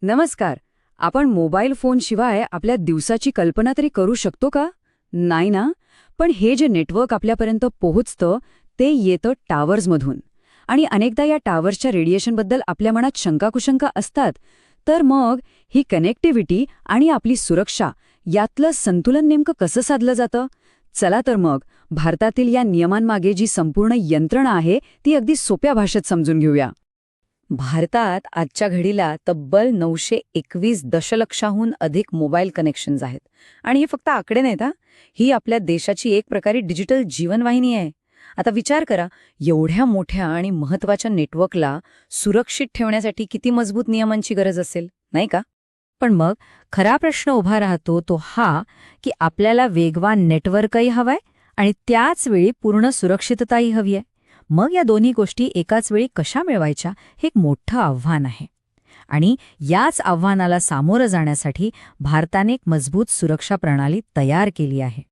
नमस्कार. आपण मोबाईल फोनशिवाय आपल्या दिवसाची कल्पना तरी करू शकतो का? नाही ना? पण हे जे नेटवर्क आपल्यापर्यंत पोहोचतं ते येतं टावर्समधून. आणि अनेकदा या टावर्सच्या रेडिएशनबद्दल आपल्या मनात शंकाकुशंका असतात. तर मग ही कनेक्टिव्हिटी आणि आपली सुरक्षा यातलं संतुलन नेमकं कसं साधलं जातं? चला तर मग भारतातील या नियमांमागे जी संपूर्ण यंत्रणा आहे ती अगदी सोप्या भाषेत समजून घेऊया. भारतात आजच्या घडीला तब्बल 921 दशलक्षाहून अधिक मोबाईल कनेक्शन्स आहेत. आणि हे फक्त आकडे नाहीत हा. ही आपल्या देशाची एक प्रकारे डिजिटल जीवनवाहिनी आहे. आता विचार करा, एवढ्या मोठ्या आणि महत्वाच्या नेटवर्कला सुरक्षित ठेवण्यासाठी किती मजबूत नियमांची गरज असेल, नाही का? पण मग खरा प्रश्न उभा राहतो तो हा की आपल्याला वेगवान नेटवर्कही हवंय आणि त्याच वेळी पूर्ण सुरक्षितताही हवी आहे. मग या दोन्ही गोष्टी एकाच वेळी कशा मिळवायच्या हे एक मोठं आव्हान आहे. आणि याच आव्हानाला सामोरं जाण्यासाठी भारताने एक मजबूत सुरक्षा प्रणाली तयार केली आहे.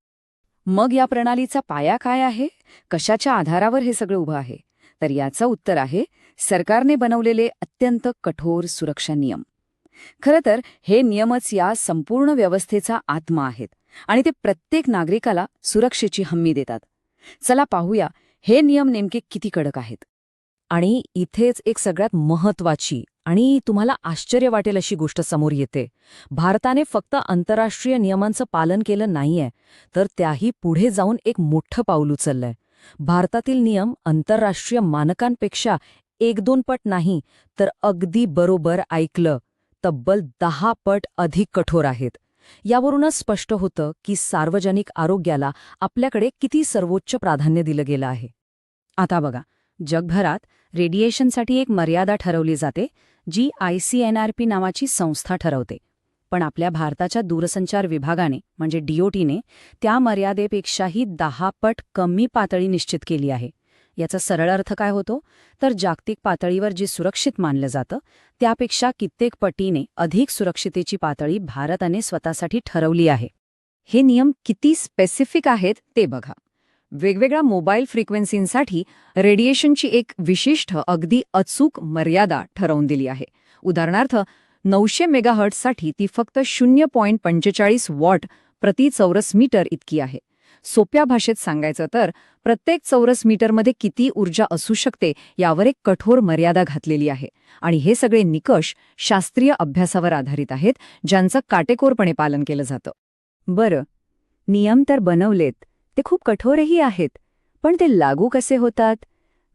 मग या प्रणालीचा पाया काय आहे? कशाच्या आधारावर हे सगळं उभं आहे? तर याचं उत्तर आहे सरकारने बनवलेले अत्यंत कठोर सुरक्षा नियम. खरं तर हे नियमच या संपूर्ण व्यवस्थेचा आत्मा आहेत आणि ते प्रत्येक नागरिकाला सुरक्षेची हमी देतात. चला पाहूया हे नियम नेमके किती कडक आहेत. आणि इथेच एक सगळ्यात महत्वाची आणि तुम्हाला आश्चर्य वाटेल अशी गोष्ट समोर येते. भारताने फक्त आंतरराष्ट्रीय नियमांचं पालन केलं नाहीये, तर त्याही पुढे जाऊन एक मोठं पाऊल उचललंय. भारतातील नियम आंतरराष्ट्रीय मानकांपेक्षा 1-2 पट नाही, तर अगदी बरोबर ऐकलं, तब्बल 10 पट अधिक कठोर आहेत. यावरूनच स्पष्ट होतं की सार्वजनिक आरोग्याला आपल्याकडे किती सर्वोच्च प्राधान्य दिलं गेलं आहे. आता बघा, जगभरात रेडिएशनसाठी एक मर्यादा ठरवली जाते, जी ICNRP नावाची संस्था ठरवते. पण आपल्या भारताच्या दूरसंचार विभागाने म्हणजे DOTने त्या मर्यादेपेक्षाही 10 पट कमी पातळी निश्चित केली आहे. याचा सरळ अर्थ काय होतो? तर जागतिक पातळीवर जे सुरक्षित मानलं जातं त्यापेक्षा कित्येक पटीने अधिक सुरक्षितेची पातळी भारताने स्वतःसाठी ठरवली आहे. हे नियम किती स्पेसिफिक आहेत ते बघा. वेगवेगळ्या मोबाईल फ्रिक्वेन्सींसाठी रेडिएशनची एक विशिष्ट अगदी अचूक मर्यादा ठरवून दिली आहे. उदाहरणार्थ 900 मेगाहर्ट्झसाठी ती फक्त 0.45 वॉट प्रति चौरस मीटर इतकी आहे. सोप्या भाषेत सांगायचं तर प्रत्येक चौरस मीटरमध्ये किती ऊर्जा असू शकते यावर एक कठोर मर्यादा घातलेली आहे. आणि हे सगळे निकष शास्त्रीय अभ्यासावर आधारित आहेत, ज्यांचं काटेकोरपणे पालन केलं जातं. बरं, नियम तर बनवलेत, ते खूप कठोरही आहेत. पण ते लागू कसे होतात?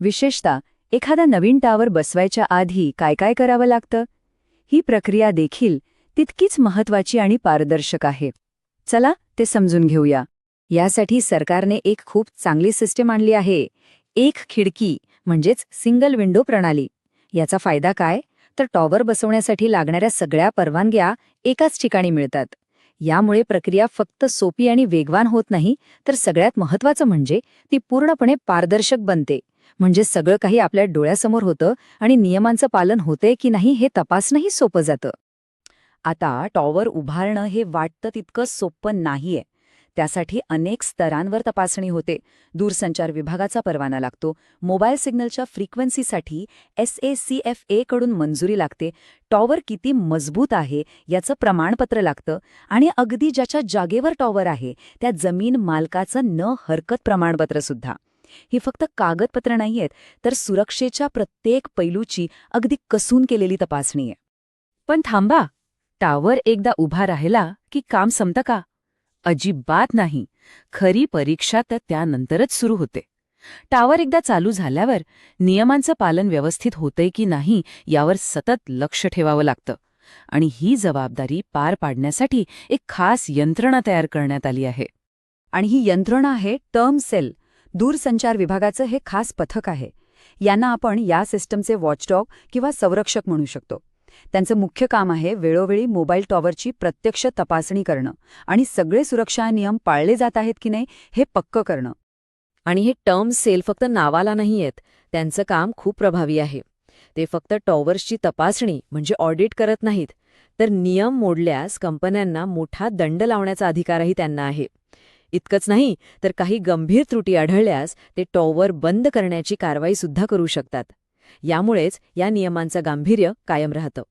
विशेषतः एखादा नवीन टावर बसवायच्या आधी काय काय करावं लागतं? ही प्रक्रिया देखील तितकीच महत्वाची आणि पारदर्शक आहे. चला ते समजून घेऊया. यासाठी सरकारने एक खूप चांगली सिस्टीम आणली आहे. एक खिडकी म्हणजेच सिंगल विंडो प्रणाली. याचा फायदा काय? तर टॉवर बसवण्यासाठी लागणाऱ्या सगळ्या परवानग्या एकाच ठिकाणी मिळतात. यामुळे प्रक्रिया फक्त सोपी आणि वेगवान होत नाही, तर सगळ्यात महत्त्वाचं म्हणजे ती पूर्णपणे पारदर्शक बनते. म्हणजे सगळं काही आपल्या डोळ्यासमोर होतं आणि नियमांचं पालन होतंय की नाही हे तपासणंही सोपं जातं. आता टॉवर उभारणं हे वाटतं तितकं सोपं नाहीये. त्यासाठी अनेक स्तरांवर तपासणी होते. दूरसंचार विभागाचा परवाना लागतो, मोबाईल सिग्नलच्या फ्रिक्वेन्सीसाठी SACFA कडून मंजुरी लागते, टॉवर किती मजबूत आहे याचं प्रमाणपत्र लागतं आणि अगदी ज्याच्या जागेवर टॉवर आहे त्या जमीन मालकाचं न हरकत प्रमाणपत्र सुद्धा. ही फक्त कागदपत्र नाहीयेत, तर सुरक्षेच्या प्रत्येक पैलूची अगदी कसून केलेली तपासणी आहे. पण थांबा, टॉवर एकदा उभा राहिला की काम संपतं का? अजिबात नाही. खरी परीक्षा तर त्यानंतरच सुरू होते. टॉवर एकदा चालू झाल्यावर नियमांचं पालन व्यवस्थित होतंय की नाही यावर सतत लक्ष ठेवावं लागतं. आणि ही जबाबदारी पार पाडण्यासाठी एक खास यंत्रणा तयार करण्यात आली आहे. आणि ही यंत्रणा आहे टर्म सेल. दूरसंचार विभागाचं हे खास पथक आहे. यांना आपण या सिस्टमचे वॉचडॉग किंवा संरक्षक म्हणू शकतो. त्यांचं मुख्य काम आहे वेळोवेळी मोबाईल टॉवरची प्रत्यक्ष तपासणी करणं आणि सगळे सुरक्षा नियम पाळले जात आहेत की नाही हे पक्क करणं. आणि हे टर्म सेल फक्त नावाला नाही आहेत, त्यांचं काम खूप प्रभावी आहे. ते फक्त टॉवर्सची तपासणी म्हणजे ऑडिट करत नाहीत, तर नियम मोडल्यास कंपन्यांना मोठा दंड लावण्याचा अधिकारही त्यांना आहे. इतकंच नाही, तर काही गंभीर त्रुटी आढळल्यास ते टॉवर बंद करण्याची कारवाई सुद्धा करू शकतात. यामुळेच या नियमांचं गांभीर्य कायम राहतं.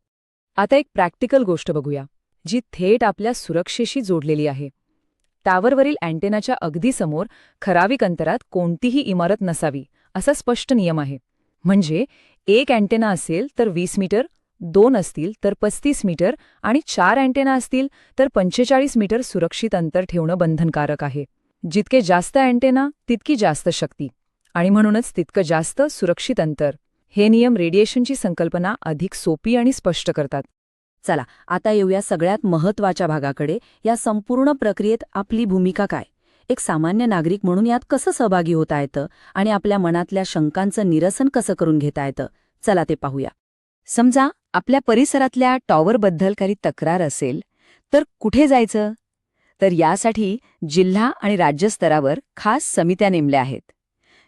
आता एक प्रॅक्टिकल गोष्ट बघूया, जी थेट आपल्या सुरक्षेशी जोडलेली आहे. टावरवरील अँटेनाच्या अगदी समोर ठराविक अंतरात कोणतीही इमारत नसावी, असा स्पष्ट नियम आहे. म्हणजे एक अँटेना असेल तर 20 मीटर, 2 असतील तर 35 मीटर आणि 4 अँटेना असतील तर 45 मीटर सुरक्षित अंतर ठेवणं बंधनकारक आहे. जितके जास्त अँटेना तितकी जास्त शक्ती आणि म्हणूनच तितकं जास्त सुरक्षित अंतर. हे नियम रेडिएशनची संकल्पना अधिक सोपी आणि स्पष्ट करतात. चला आता येऊया सगळ्यात महत्त्वाच्या भागाकडे. या संपूर्ण प्रक्रियेत आपली भूमिका काय? एक सामान्य नागरिक म्हणून यात कसं सहभागी होता येतं आणि आपल्या मनातल्या शंकांचं निरसन कसं करून घेता येतं? चला ते पाहूया. समजा आपल्या परिसरातल्या टॉवरबद्दल काही तक्रार असेल तर कुठे जायचं? तर यासाठी जिल्हा आणि राज्य स्तरावर खास समित्या नेमल्या आहेत.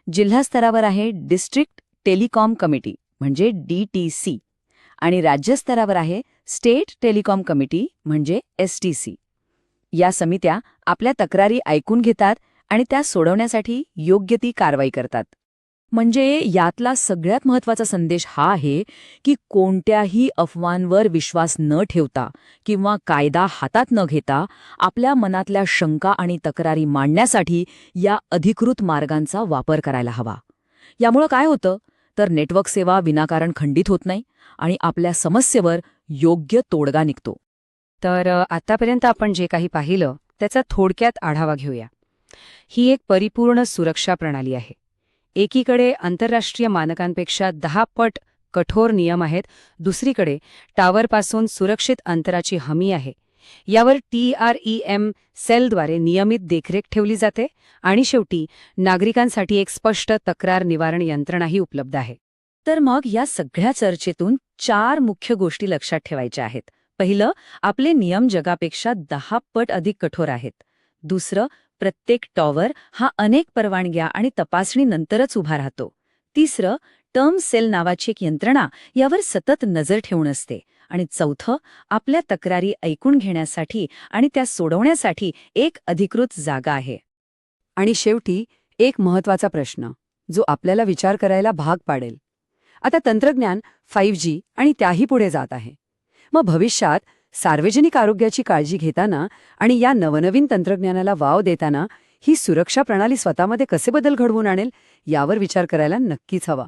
जिल्हा स्तरावर आहे डिस्ट्रिक्ट टेलिकॉम कमिटी म्हणजे DTC आणि राज्य स्तरावर आहे स्टेट टेलिकॉम कमिटी म्हणजे STC. या समित्या आपल्या तक्रारी ऐकून घेतात आणि त्या सोडवण्यासाठी योग्य ती कारवाई करतात. म्हणजे यातला सगळ्यात महत्त्वाचा संदेश हा आहे की कोणत्याही अफवांवर विश्वास न ठेवता किंवा कायदा हातात न घेता आपल्या मनातल्या शंका आणि तक्रारी मांडण्यासाठी या अधिकृत मार्गांचा वापर करायला हवा. यामुळं काय होतं तर नेटवर्क सेवा विनाकारण खंडित होत नाही आणि आपल्या समस्येवर योग्य तोडगा निघतो. तर आतापर्यंत आपण जे काही पाहिलं त्याचा थोडक्यात आढावा घेऊया. ही एक परिपूर्ण सुरक्षा प्रणाली आहे. एकीकडे आंतरराष्ट्रीय मानकांपेक्षा 10 पट कठोर नियम आहेत, दुसरीकडे टावरपासून सुरक्षित अंतराची हमी आहे. यावर TREM सेलद्वारे नियमित देखरेख ठेवली जाते आणि शेवटी नागरिकांसाठी एक स्पष्ट तक्रार निवारण यंत्रणाही उपलब्ध आहे. तर मग या सगळ्या चर्चेतून 4 मुख्य गोष्टी लक्षात ठेवायच्या आहेत. पहिलं, आपले नियम जगापेक्षा 10 पट अधिक कठोर आहेत. दुसरं, प्रत्येक टॉवर हा अनेक परवानग्या आणि तपासणीनंतरच उभा राहतो. तिसरं, टर्म सेल नावाची एक यंत्रणा यावर सतत नजर ठेवून असते. आणि चौथं, आपल्या तक्रारी ऐकून घेण्यासाठी आणि त्या सोडवण्यासाठी एक अधिकृत जागा आहे. आणि शेवटी एक महत्त्वाचा प्रश्न जो आपल्याला विचार करायला भाग पाडेल. आता तंत्रज्ञान 5G आणि त्याही पुढे जात आहे. मग भविष्यात सार्वजनिक आरोग्याची काळजी घेताना आणि या नवनवीन तंत्रज्ञानाला वाव देताना ही सुरक्षा प्रणाली स्वतःमध्ये कसे बदल घडवून आणेल यावर विचार करायला नक्कीच हवा.